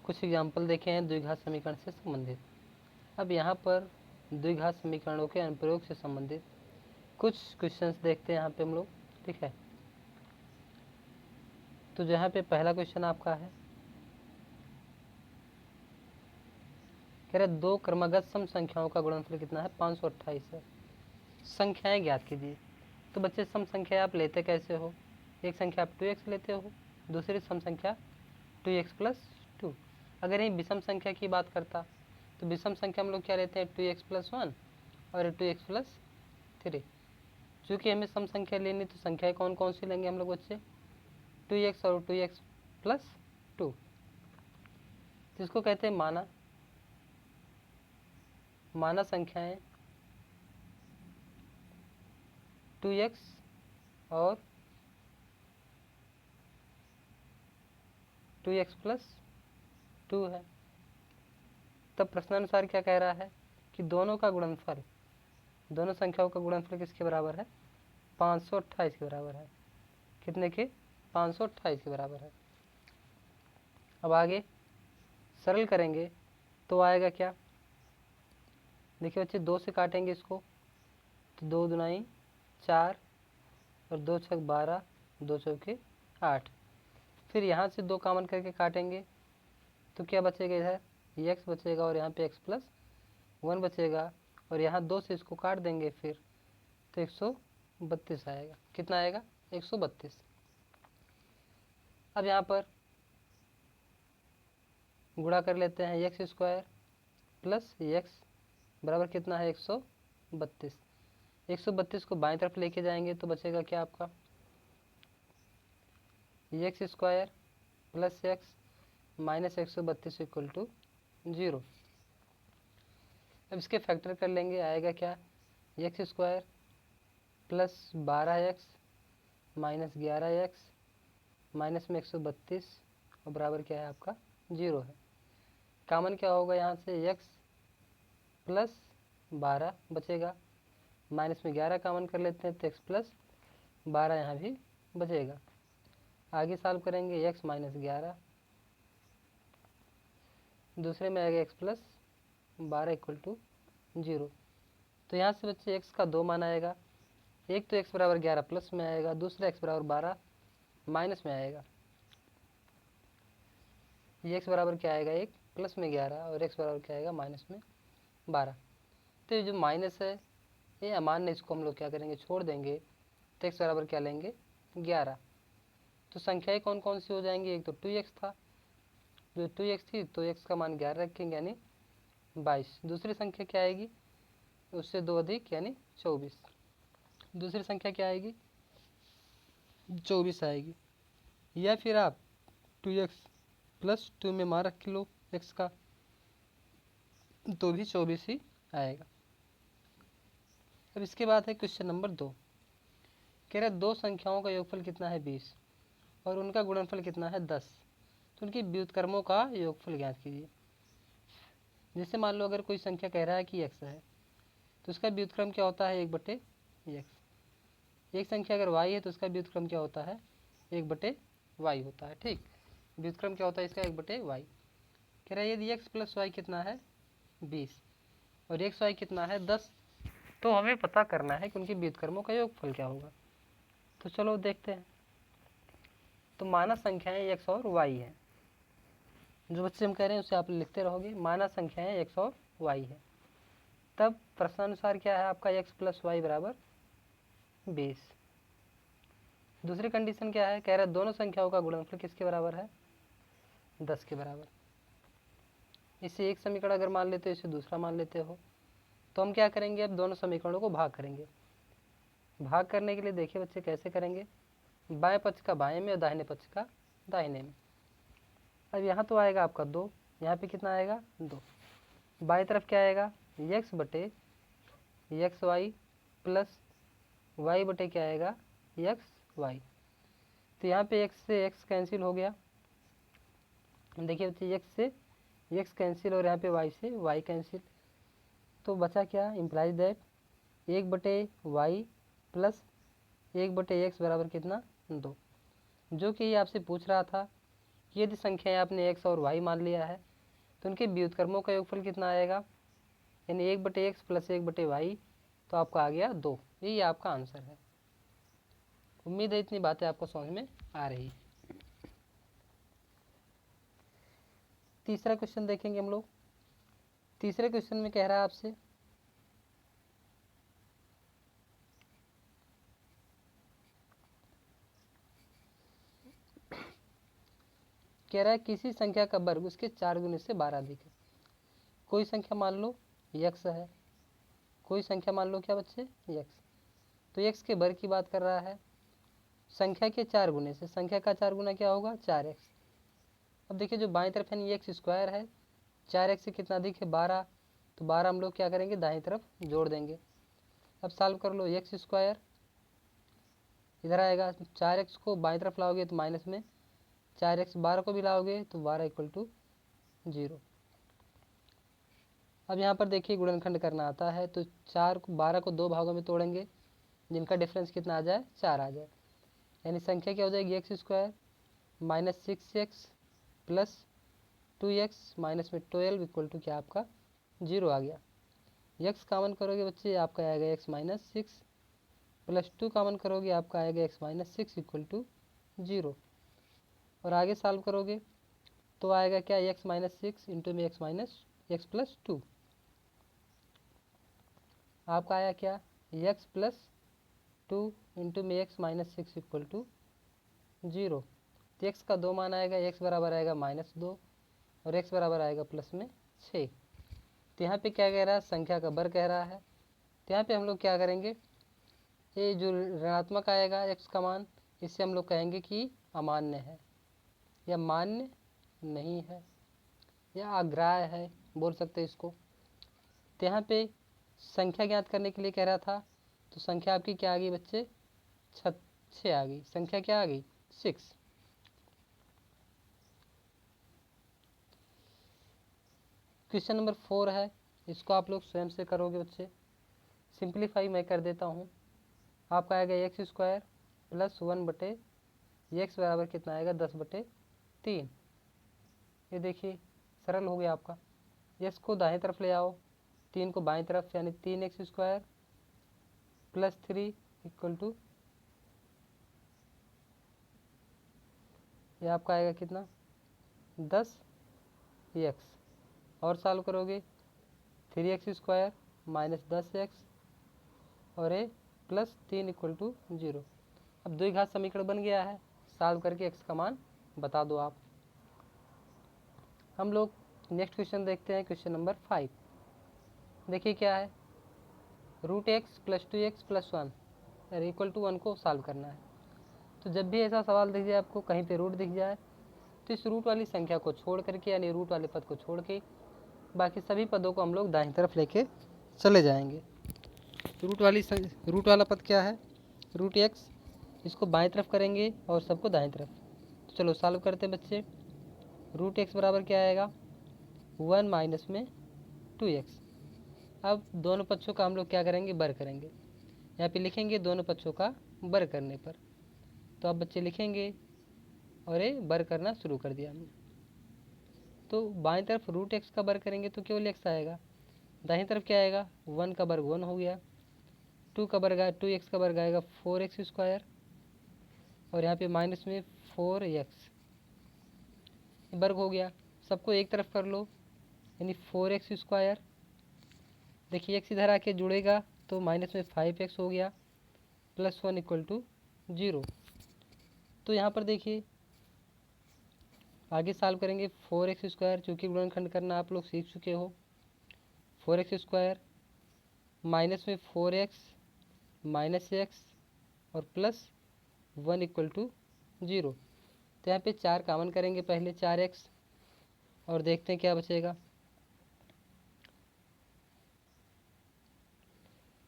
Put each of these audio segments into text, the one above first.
कुछ एग्जाम्पल देखे हैं द्विघात समीकरण से संबंधित। अब यहाँ पर द्विघात समीकरणों के अनुप्रयोग से संबंधित कुछ क्वेश्चंस देखते हैं यहाँ पे हम लोग, ठीक है। तो जहाँ पे पहला क्वेश्चन आपका है, कह रहे दो क्रमागत सम संख्याओं का गुणनफल कितना है, 528 है। संख्याएं ज्ञात कीजिए। तो बच्चे सम संख्या आप लेते कैसे हो, एक संख्या आप 2x लेते हो, दूसरी सम संख्या 2x प्लस 2। अगर ये विषम संख्या की बात करता तो विषम संख्या हम लोग क्या लेते हैं, 2x प्लस 1 और 2x प्लस 3। चूँकि हमें सम संख्या लेनी तो संख्याएं कौन कौन सी लेंगे हम लोग बच्चे, 2x और 2x प्लस 2, जिसको कहते हैं माना संख्याएं 2x और 2x प्लस 2 है। तब प्रश्नानुसार क्या कह रहा है कि दोनों का गुणनफल, दोनों संख्याओं का गुणनफल किसके बराबर है, 528 के बराबर है। कितने के, 528 के बराबर है। अब आगे सरल करेंगे तो आएगा क्या, देखिए बच्चे 2 से काटेंगे इसको तो 2 दुनाई 4 और 2 छक 12, 2 चौके 8। फिर यहाँ से 2 कॉमन करके काटेंगे तो क्या बचेगा, इधर x बचेगा और यहाँ पे x प्लस 1 बचेगा, और यहाँ 2 से इसको काट देंगे फिर तो 132 आएगा। कितना आएगा, 132। अब यहाँ पर गुणा कर लेते हैं, एक्स स्क्वायर प्लस एक्स बराबर कितना है, 132। 132 को बाएं तरफ लेके जाएंगे तो बचेगा क्या आपका, x square plus x minus 132 equal to 0। अब इसके फैक्टर कर लेंगे, आएगा क्या, x square plus 12x minus 11x minus में 132 और बराबर क्या है आपका 0 है। कॉमन क्या होगा यहाँ से, x प्लस 12 बचेगा, माइनस में 11 कॉमन कर लेते हैं तो x प्लस 12 यहाँ भी बचेगा। आगे सॉल्व करेंगे, x माइनस 11, दूसरे में आएगा x प्लस 12 इक्वल टू 0। तो यहाँ से बच्चे x का 2 मान आएगा, एक तो x बराबर 11 प्लस में आएगा, दूसरा x बराबर 12 माइनस में आएगा। ये x बराबर क्या आएगा, 1 प्लस में 11 और x बराबर क्या आएगा, माइनस में 12। तो ये जो माइनस है ये अमान्य, इसको हम लोग क्या करेंगे, छोड़ देंगे तो x बराबर क्या लेंगे, 11। तो संख्याएं कौन कौन सी हो जाएंगी, एक तो 2x था, जो 2x थी तो x का मान 11 रखेंगे यानी 22। दूसरी संख्या क्या आएगी, उससे 2 अधिक यानी 24। दूसरी संख्या क्या आएगी, 24 आएगी। या फिर आप 2x प्लस 2 में मान रख लो x का तो भी 24 ही आएगा। अब इसके बाद है क्वेश्चन नंबर 2, कह रहा है दो संख्याओं का योगफल कितना है 20 और उनका गुणनफल कितना है 10, तो उनकी व्युत्क्रमों का योगफल ज्ञात कीजिए। जैसे मान लो अगर कोई संख्या कह रहा है कि x है तो उसका व्युत्क्रम क्या होता है, 1/x। एक संख्या अगर y है तो उसका व्युत्क्रम क्या होता है, 1/y होता है। ठीक, व्युत्क्रम क्या होता है इसका, 1/y। कह रहा है यदि x प्लस वाई कितना है 20 और एक्स वाई कितना है 10, तो हमें पता करना है कि उनके व्युत्क्रमों का योगफल क्या होगा। तो चलो देखते हैं। तो माना संख्याएं x और y है, जो बच्चे हम कह रहे हैं उसे आप लिखते रहोगे, माना संख्याएं x और y है। तब प्रश्नानुसार क्या है आपका, x प्लस वाई बराबर 20। दूसरी कंडीशन क्या है, कह रहा है दोनों संख्याओं का गुणनफल किसके बराबर है, 10 के बराबर। इसे एक समीकरण अगर मान लेते हो, इसे दूसरा मान लेते हो, तो हम क्या करेंगे, अब दोनों समीकरणों को भाग करेंगे। भाग करने के लिए देखिए बच्चे कैसे करेंगे, बाएं पक्ष का बाएं में और दाहिने पक्ष का दाहिने में। अब यहाँ तो आएगा आपका 2, यहाँ पे कितना आएगा 2। बाएं तरफ क्या आएगा, x बटे एक्स वाई प्लस वाई बटे क्या आएगा, एक्स वाई। तो यहाँ पे x से x कैंसिल हो गया, देखिए बच्चे x से x कैंसिल और यहाँ पे y से y कैंसिल। तो बचा क्या, implies that 1/y plus 1/x बराबर कितना 2, जो कि ये आपसे पूछ रहा था यदि संख्या आपने x और y मान लिया है तो उनके व्युत्क्रमों का योगफल कितना आएगा, यानी 1/x प्लस 1/y, तो आपका आ गया 2। यही आपका आंसर है। उम्मीद है इतनी बातें आपको समझ में आ रही है। तीसरा क्वेश्चन देखेंगे हम लोग। तीसरे क्वेश्चन में कह रहा है आपसे कह रहा है किसी संख्या का वर्ग उसके 4 गुने से 12 अधिक है। कोई संख्या मान लो x है, कोई संख्या मान लो क्या बच्चे x, तो x के वर्ग की बात कर रहा है संख्या के 4 गुने से। संख्या का 4 गुना क्या होगा 4x। अब देखिए जो बाएं तरफ यानी x स्क्वायर है, 4x से कितना अधिक है 12, तो 12 हम लोग क्या करेंगे दाएं तरफ जोड़ देंगे। अब सॉल्व कर लो, x स्क्वायर इधर आएगा, 4x को बाएं तरफ लाओगे तो माइनस में, 4x 12 को भी लाओगे तो 12 इक्वल टू 0। अब यहाँ पर देखिए गुणनखंड करना आता है, तो 12 को 2 भागों में तोड़ेंगे जिनका डिफरेंस कितना आ जाए 4 आ जाए, यानी संख्या क्या हो जाएगी x square minus 6x plus 2x minus में 12 इक्वल टू क्या आपका 0 आ गया। x कॉमन करोगे बच्चे आपका आएगा x माइनस 6 प्लस 2 कॉमन करोगे आपका आएगा x माइनस 6 इक्वल टू 0। और आगे सॉल्व करोगे तो आएगा क्या x माइनस 6 इंटू में x माइनस x प्लस 2, आपका आया क्या x प्लस 2 इंटू में x माइनस 6 इक्वल टू 0। तो x का 2 मान आएगा, x बराबर आएगा -2 और x बराबर आएगा प्लस में 6। तो यहाँ पे क्या कह रहा है संख्या का वर्ग कह रहा है, तो यहाँ पे हम लोग क्या करेंगे, ये जो ऋणात्मक आएगा x का मान, इससे हम लोग कहेंगे कि अमान्य है या मान्य नहीं है या अग्राह्य है, बोल सकते हैं इसको। तो यहाँ पे संख्या ज्ञात करने के लिए कह रहा था, तो संख्या आपकी क्या आ गई बच्चे 6 आ गई। संख्या क्या आ गई 6। क्वेश्चन नंबर 4 है, इसको आप लोग स्वयं से करोगे बच्चे। सिंप्लीफाई मैं कर देता हूँ, आपका आएगा एक्स स्क्वायर प्लस 1/x बराबर कितना आएगा 10/3। ये देखिए सरल हो गया आपका। x को दाएं तरफ ले आओ, 3 को बाएं तरफ, यानी 3x square plus 3 equal to ये आपका आएगा कितना 10x। और सॉल्व करोगे 3x स्क्वायर माइनस 10x और a प्लस 3 इक्वल टू 0। अब द्विघात समीकरण बन गया है, सॉल्व करके x का मान बता दो आप। हम लोग नेक्स्ट क्वेश्चन देखते हैं, क्वेश्चन नंबर 5। देखिए क्या है, √x plus 2x plus 1 equal to 1 को सॉल्व करना है। तो जब भी ऐसा सवाल दिख जाए आपको कहीं पे रूट दिख जाए, तो इस रूट वाली संख्या को छोड़ करके यानी रूट वाले पद को छोड़ के बाकी सभी पदों को हम लोग दाईं तरफ लेके चले जाएंगे। रूट वाला पद क्या है √x, इसको बाएं तरफ करेंगे और सबको दाएं तरफ। तो चलो सॉल्व करते हैं बच्चे। √x बराबर क्या आएगा 1 माइनस में 2x। अब दोनों पक्षों का हम लोग क्या करेंगे वर्ग करेंगे, यहाँ पे लिखेंगे दोनों पक्षों का वर्ग करने पर। तो अब बच्चे लिखेंगे और ये वर्ग करना शुरू कर दिया हमने। तो बाएं तरफ √x का वर्ग करेंगे तो केवल x आएगा, दाहिनी तरफ क्या आएगा 1 का वर्ग 1 हो गया, 2 का वर्ग 2x का वर्ग आएगा 4x स्क्वायर और यहाँ पे माइनस में 4x वर्ग हो गया। सबको एक तरफ कर लो यानी 4x स्क्वायर, देखिए x इधर आके जुड़ेगा तो माइनस में 5x हो गया प्लस 1 इक्वल टू 0। तो यहाँ पर देखिए आगे सॉल्व करेंगे 4x स्क्वायर, चूँकि गुणनखंड करना आप लोग सीख चुके हो। 4x स्क्वायर माइनस में 4x माइनस x और प्लस 1 इक्वल टू 0। तो यहाँ पे 4 कॉमन करेंगे पहले 4x और देखते हैं क्या बचेगा।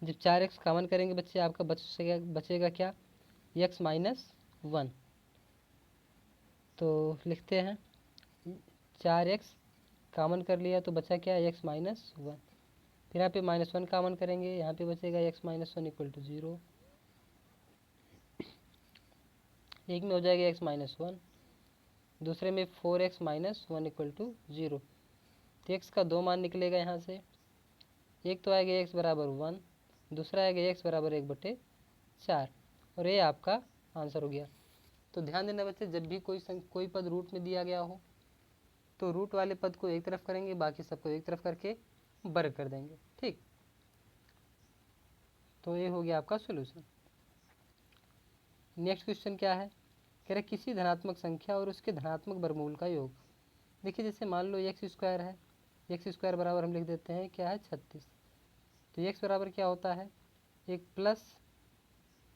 जब 4x कॉमन करेंगे बच्चे आपका बचेगा क्या x माइनस 1। तो लिखते हैं 4x कॉमन कर लिया तो बचा क्या x माइनस 1। फिर यहाँ पे -1 कॉमन करेंगे, यहाँ पे बचेगा x माइनस 1 इक्वल टू 0। एक में हो जाएगा x माइनस 1 दूसरे में 4x माइनस 1 इक्वल टू 0। तो x का 2 मान निकलेगा यहाँ से। एक तो आएगा x बराबर 1, दूसरा आएगा x बराबर 1/4, और ये आपका आंसर हो गया। तो ध्यान देना बच्चे, जब भी कोई पद रूट में दिया गया हो तो रूट वाले पद को एक तरफ करेंगे, बाकी सबको एक तरफ करके वर्ग कर देंगे। ठीक, तो ये हो गया आपका सोल्यूशन। नेक्स्ट क्वेश्चन क्या है, कह रहे किसी धनात्मक संख्या और उसके धनात्मक वर्गमूल का योग। देखिए जैसे मान लो एक्स स्क्वायर है, एक्स स्क्वायर बराबर हम लिख देते हैं क्या है 36। तो एक्स बराबर क्या होता है, एक प्लस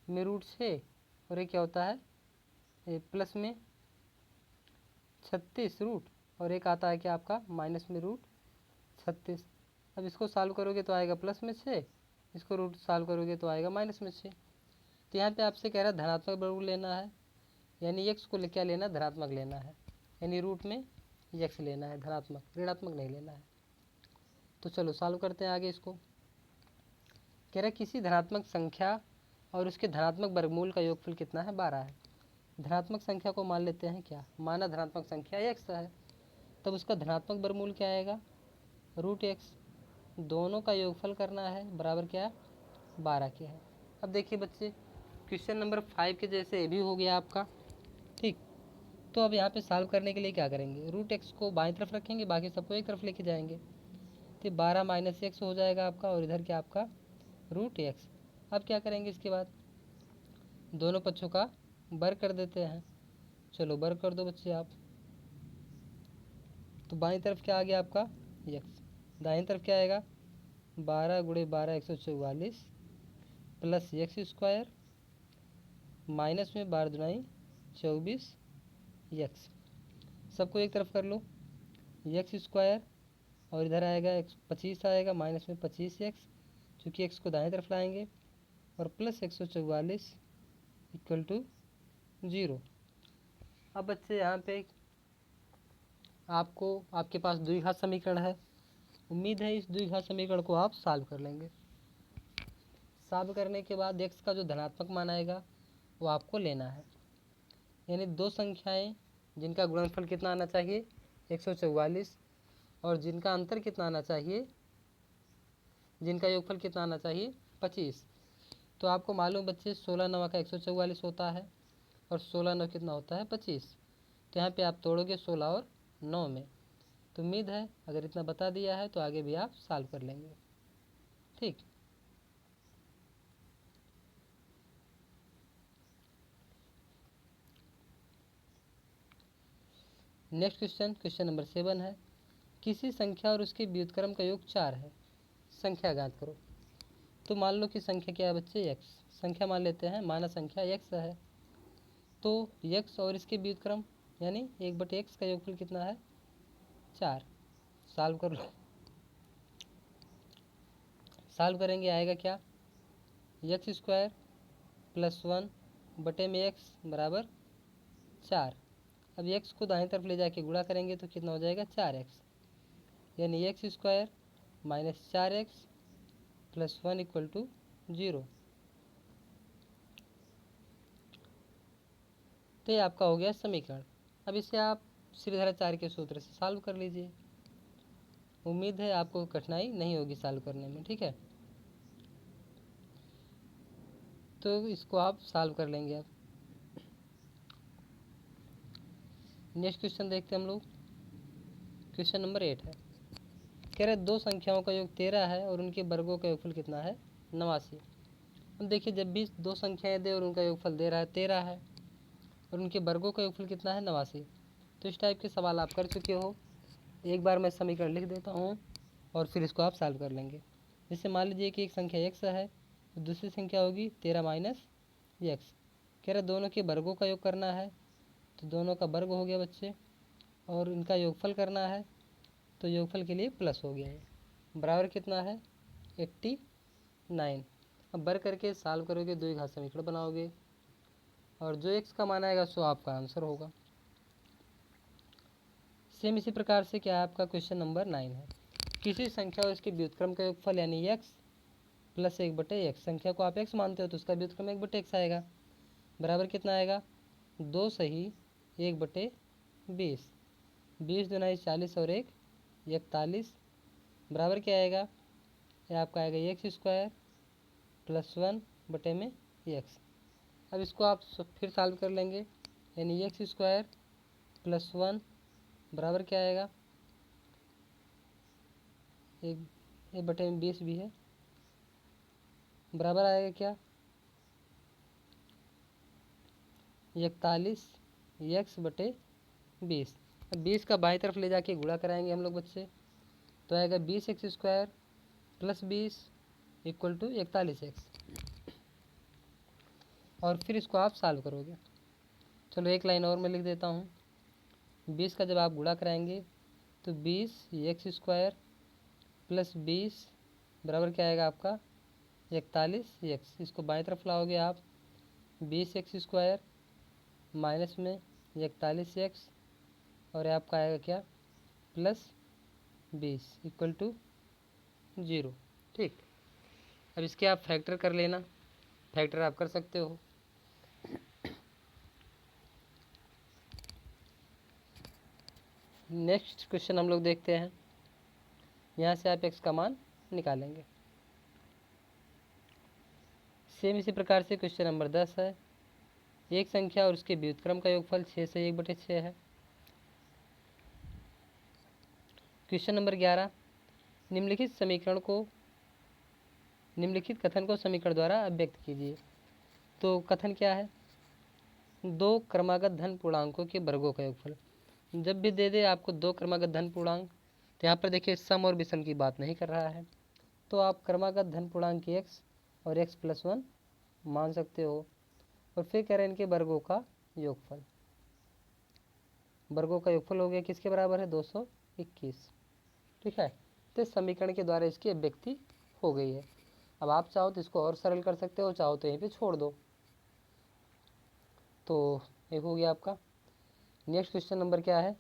में रूट 6 और एक क्या होता है प्लस में 36 रूट, और एक आता है क्या आपका माइनस में रूट 36। अब इसको सॉल्व करोगे तो आएगा प्लस में 6, इसको रूट सॉल्व करोगे तो आएगा माइनस में 6। तो यहाँ पे आपसे कह रहा है धनात्मक वर्गमूल लेना है, यानी एक्स को क्या लेना है, धनात्मक लेना है, यानी रूट में एक्स लेना है, धनात्मक, ऋणात्मक नहीं लेना है। तो चलो सॉल्व करते हैं आगे इसको। कह रहा है किसी धनात्मक संख्या और उसके धनात्मक वर्गमूल का योगफल कितना है, 12 है। धनात्मक संख्या को मान लेते हैं क्या, माना धनात्मक संख्या एक्स है, तब उसका धनात्मक वर्गमूल क्या आएगा, रूट एक्स। दोनों का योगफल करना है, बराबर क्या है 12 के है। अब देखिए बच्चे, क्वेश्चन नंबर 5 के जैसे ये भी हो गया आपका। ठीक, तो अब यहाँ पे सॉल्व करने के लिए क्या करेंगे, रूट एक्स को बाएं तरफ रखेंगे, बाकी सबको एक तरफ लेके जाएंगे। तो 12 माइनस एक्स हो जाएगा आपका, और इधर क्या आपका रूट एक्स। अब क्या करेंगे, इसके बाद दोनों पक्षों का वर्ग कर देते हैं। चलो वर्ग कर दो बच्चे आप। तो बाईं तरफ क्या आ गया आपका एक्स, दाईं तरफ क्या आएगा 12 गुणे 12 144 प्लस एक्स स्क्वायर माइनस में 12 दुनाई 24 एक्स। सबको एक तरफ कर लो, एक्स स्क्वायर और इधर आएगा 25 आएगा, माइनस में 25 एक्स, चूँकि एक्स को दाएं तरफ लाएंगे, और प्लस 144 इक्वल टू 0। अब बच्चे यहाँ पे आपके पास द्विघात समीकरण है। उम्मीद है इस द्विघात समीकरण को आप सॉल्व कर लेंगे। सॉल्व करने के बाद एक्स का जो धनात्मक मान आएगा वो आपको लेना है, यानी दो संख्याएं जिनका गुणनफल कितना आना चाहिए 144, और जिनका अंतर कितना आना चाहिए, जिनका योगफल कितना आना चाहिए 25। तो आपको मालूम बच्चे 16 9 का 144 होता है, और 16 9 कितना होता है 25। तो यहाँ पे आप तोड़ोगे 16 और 9 में। तो उम्मीद है अगर इतना बता दिया है तो आगे भी आप सॉल्व कर लेंगे। ठीक, नेक्स्ट क्वेश्चन, क्वेश्चन नंबर 7 है, किसी संख्या और उसके व्युत्क्रम का योग 4 है, संख्या ज्ञात करो। तो मान लो कि संख्या क्या है बच्चे x, संख्या मान लेते हैं, माना संख्या x है। तो x और इसके व्युत्क्रम यानी 1/x का योगफल कितना है 4। सॉल्व कर लो, सॉल्व करेंगे आएगा क्या एक्स स्क्वायर प्लस 1 बटे में एक्स बराबर 4। अब एक्स को दाएं तरफ ले जाके गुणा करेंगे तो कितना हो जाएगा 4x, यानी x square minus 4x plus 1 equal to 0। तो ये आपका हो गया समीकरण। अब इसे आप श्रीधर आचार्य के सूत्र से सॉल्व कर लीजिए। उम्मीद है आपको कठिनाई नहीं होगी सॉल्व करने में। ठीक है, तो इसको आप सॉल्व कर लेंगे। अब नेक्स्ट क्वेश्चन देखते हैं हम लोग। क्वेश्चन नंबर 8 है, कह रहे दो संख्याओं का योग 13 है और उनके वर्गों का योगफल कितना है 89। अब देखिए जब भी दो संख्याएं दे और उनका योगफल दे रहा है 13 है और उनके वर्गों का योगफल कितना है 89, तो इस टाइप के सवाल आप कर चुके हो। एक बार मैं समीकरण लिख देता हूँ और फिर इसको आप सॉल्व कर लेंगे। जैसे मान लीजिए कि एक संख्या x है तो दूसरी संख्या होगी 13 माइनस एक्स। कह रहे दोनों के वर्गों का योग करना है, तो दोनों का वर्ग हो गया बच्चे, और इनका योगफल करना है, तो योगफल के लिए प्लस हो गया है, बराबर कितना है 89। अब वर्ग करके सॉल्व करोगे द्विघात समीकरण बनाओगे, और जो x का मान आएगा सो आपका आंसर होगा। सेम इसी प्रकार से क्या है आपका क्वेश्चन नंबर 9 है, किसी संख्या और इसके व्युत्क्रम का योगफल यानी x प्लस 1/x। संख्या को आप x मानते हो तो उसका व्युत्क्रम 1/x आएगा, बराबर कितना आएगा 2 सही 1/x। 20, 20 दूना 40 और 1 41 बराबर क्या आएगा, ये आपका आएगा एक्स स्क्वायर प्लस 1 बटे में एक्स। अब इसको आप फिर सॉल्व कर लेंगे, यानी एक्स स्क्वायर प्लस 1 बराबर क्या आएगा, एक बटे में 20 भी है, बराबर आएगा क्या 41 एक्स बटे 20। अब 20 का बाईं तरफ ले जाके गुणा कराएंगे हम लोग बच्चे, तो आएगा 20 x square plus 20 equal to 41 x. और फिर इसको आप सॉल्व करोगे। चलो एक लाइन और मैं लिख देता हूँ। 20 का जब आप गुणा कराएंगे तो 20 एक्स स्क्वायर प्लस 20 बराबर क्या आएगा आपका 41 एक्स। इसको बाईं तरफ लाओगे आप, 20 एक्स स्क्वायर माइनस में 41 एक्स और आपका आएगा क्या प्लस 20 इक्वल टू 0। ठीक, अब इसके आप फैक्टर कर लेना, फैक्टर आप कर सकते हो। नेक्स्ट क्वेश्चन हम लोग देखते हैं, यहाँ से आप एक्स का मान निकालेंगे। सेम इसी प्रकार से क्वेश्चन नंबर 10 है। एक संख्या और उसके व्युत्क्रम का योगफल 6 से 1/6 है। क्वेश्चन नंबर 11, निम्नलिखित कथन को समीकरण द्वारा अभिव्यक्त कीजिए। तो कथन क्या है, दो क्रमागत धन पूर्णांकों के वर्गों का योगफल। जब भी दे दे आपको दो क्रमागत धन पूर्णांक, तो यहाँ पर देखिए सम और विषम की बात नहीं कर रहा है, तो आप क्रमागत धन पूर्णांक की एक्स और एक्स प्लस 1 मान सकते हो। और फिर कह रहे हैं इनके वर्गों का योगफल। वर्गों का योगफल हो गया किसके बराबर है 221। ठीक है, तो समीकरण के द्वारा इसकी अभिव्यक्ति हो गई है। अब आप चाहो तो इसको और सरल कर सकते हो, चाहो तो यहीं पे छोड़ दो। तो एक हो गया आपका। नेक्स्ट क्वेश्चन नंबर क्या है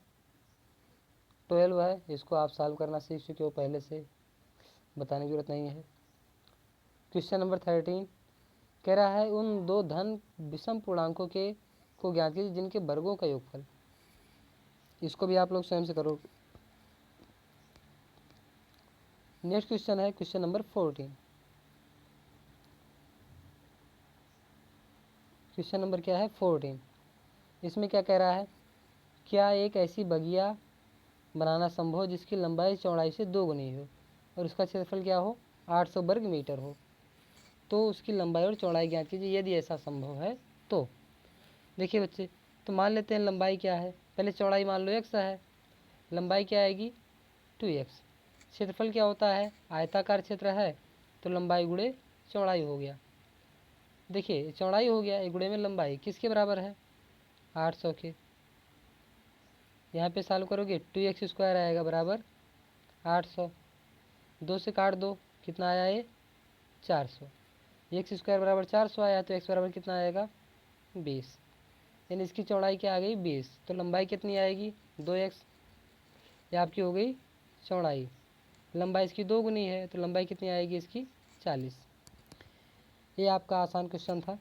12 है, इसको आप सॉल्व करना सीख चुके हो, पहले से बताने की जरूरत नहीं है। क्वेश्चन नंबर 13 कह रहा है उन दो धन विषम पूर्णांकों के को ज्ञात कीजिए जिनके वर्गों का योगफल। इसको भी आप लोग स्वयं से करो। नेक्स्ट क्वेश्चन है क्वेश्चन नंबर 14। क्वेश्चन नंबर क्या है 14। इसमें क्या कह रहा है, क्या एक ऐसी बगिया बनाना संभव हो जिसकी लंबाई चौड़ाई से 2 गुनी हो और उसका क्षेत्रफल क्या हो 800 वर्ग मीटर हो। तो उसकी लंबाई और चौड़ाई ज्ञात कीजिए यदि ऐसा संभव है तो। देखिए बच्चे, तो मान लेते हैं लंबाई क्या है, पहले चौड़ाई मान लो x है, लंबाई क्या आएगी 2x। क्षेत्रफल क्या होता है, आयताकार क्षेत्र है तो लंबाई गुणे चौड़ाई हो गया। देखिए चौड़ाई हो गया, एक गुणे में लंबाई किसके बराबर है 800 के। यहाँ पे सॉल्व करोगे 2x स्क्वायर आएगा बराबर 800, 2 से काट दो कितना आया ये 400। एक्स स्क्वायर बराबर 400 आया तो x बराबर कितना आएगा 20, यानी इसकी चौड़ाई क्या आ गई 20। तो लंबाई कितनी आएगी 2x, ये आपकी हो गई चौड़ाई। लंबाई इसकी 2 गुनी है तो लंबाई कितनी आएगी इसकी 40। ये आपका आसान क्वेश्चन था।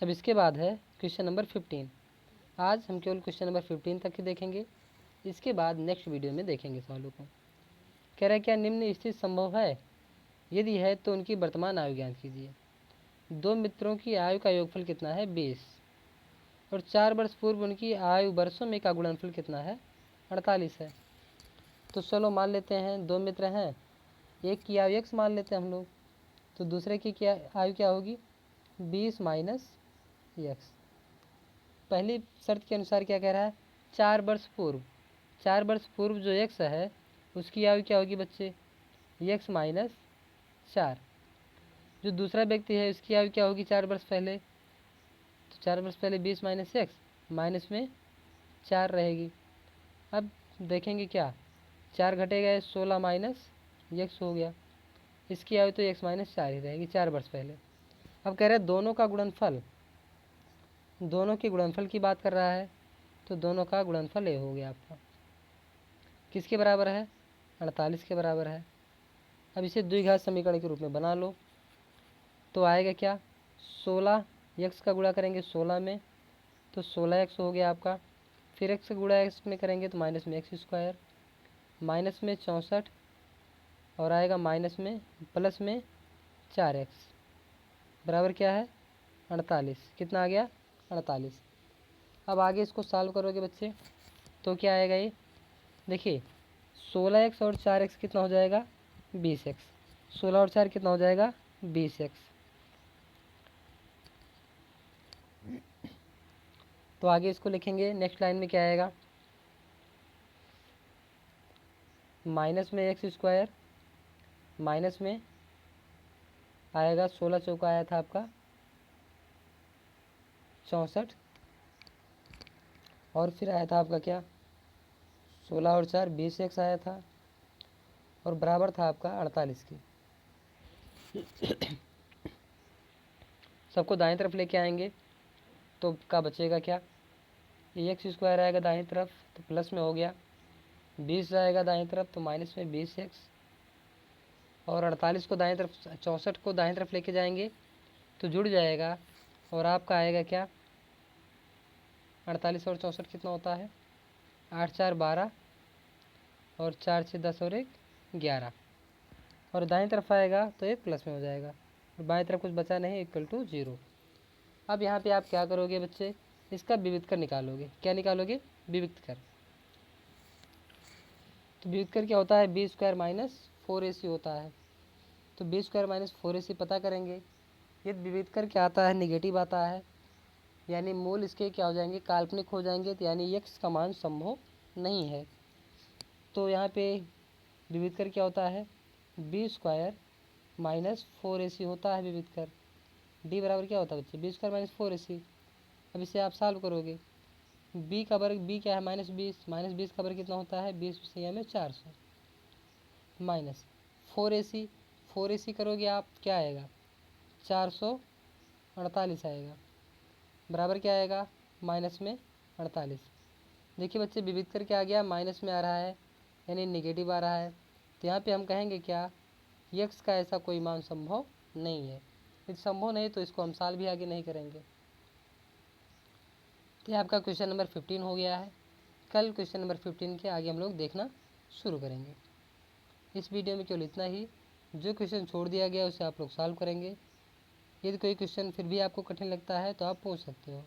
अब इसके बाद है क्वेश्चन नंबर 15। आज हम केवल क्वेश्चन नंबर 15 तक ही देखेंगे, इसके बाद नेक्स्ट वीडियो में देखेंगे सवालों को। कह रहा है क्या निम्न स्थिति संभव है, यदि है तो उनकी वर्तमान आयु ज्ञात कीजिए। दो मित्रों की आयु का योगफल कितना है 20 और 4 वर्ष पूर्व उनकी आयु वर्षों में का गुणनफल कितना है 48 है। तो चलो मान लेते हैं दो मित्र हैं, एक की आयु x मान लेते हैं हम लोग, तो दूसरे की क्या आयु क्या होगी 20 माइनस एक्स। पहली शर्त के अनुसार क्या कह रहा है 4 वर्ष पूर्व, 4 वर्ष पूर्व जो x है उसकी आयु क्या होगी बच्चे x माइनस 4। जो दूसरा व्यक्ति है उसकी आयु क्या होगी 4 वर्ष पहले, तो 4 वर्ष पहले 20 माइनस एक्स, माइनस में 4 रहेगी। अब देखेंगे क्या 4 घटेगा 16 माइनस एक्स हो गया, इसकी आयु तो x माइनस 4 ही रहेगी 4 वर्ष पहले। अब कह रहे हैं दोनों का गुणनफल, दोनों के गुणनफल की बात कर रहा है, तो दोनों का गुणनफल ये हो गया आपका किसके बराबर है 48 के बराबर है। अब इसे द्विघात समीकरण के रूप में बना लो, तो आएगा क्या 16 x का गुणा करेंगे 16 में तो 16x हो गया आपका। फिर x गुणा x में करेंगे तो माइनस में x², माइनस में 64 और आएगा माइनस में प्लस में 4x बराबर क्या है 48। कितना आ गया 48। अब आगे इसको सॉल्व करोगे बच्चे तो क्या आएगा ये, देखिए 16x और 4x कितना हो जाएगा 20x। 16 और 4 कितना हो जाएगा 20x। तो आगे इसको लिखेंगे, नेक्स्ट लाइन में क्या आएगा, माइनस में x², माइनस में आएगा 16 चौका आया था आपका 64 और फिर आया था आपका क्या 16 और 4 20x आया था और बराबर था आपका 48 की। सबको दाएं तरफ लेके आएंगे तो का बचेगा क्या, x² आएगा दाएं तरफ तो प्लस में हो गया, 20 आएगा दाएं तरफ तो माइनस में 20x और 48 को दाएं तरफ 64 को दाएं तरफ लेके जाएंगे तो जुड़ जाएगा और आपका आएगा क्या 48 और 64 कितना होता है 8 4 12 और 4 6 10 और 1 11 और दाएं तरफ आएगा तो एक प्लस में हो जाएगा और बाएं तरफ कुछ बचा नहीं इक्वल टू 0। अब यहाँ पे आप क्या करोगे बच्चे, इसका विविध कर निकालोगे। क्या निकालोगे विविध कर। तो विविध कर क्या होता है b² माइनस 4ac होता है। तो b² माइनस 4ac पता करेंगे। यदि विविध कर क्या आता है निगेटिव आता है यानी मूल इसके क्या हो जाएंगे काल्पनिक हो जाएंगे, तो यानी x का मान संभव नहीं है। तो यहाँ पे विविध कर क्या होता है b² माइनस 4ac होता है विविध कर। d बराबर क्या होता है बच्चे b² माइनस 4ac। अब इसे आप सॉल्व करोगे, b का वर्ग b क्या है -20, -20 का वर्ग कितना होता है 20 में 400 माइनस 4ac। 4ac करोगे आप क्या आएगा 448 आएगा बराबर क्या आएगा माइनस में 48। देखिए बच्चे विविध कर क्या आ गया माइनस में आ रहा है यानी निगेटिव आ रहा है। तो यहाँ पे हम कहेंगे क्या x का ऐसा कोई मान संभव नहीं है। यदि संभव नहीं तो इसको हम सॉल्व भी आगे नहीं करेंगे। तो ये आपका क्वेश्चन नंबर 15 हो गया है। कल क्वेश्चन नंबर 15 के आगे हम लोग देखना शुरू करेंगे। इस वीडियो में केवल इतना ही। जो क्वेश्चन छोड़ दिया गया उसे आप लोग सॉल्व करेंगे। यदि कोई क्वेश्चन फिर भी आपको कठिन लगता है तो आप पूछ सकते हो।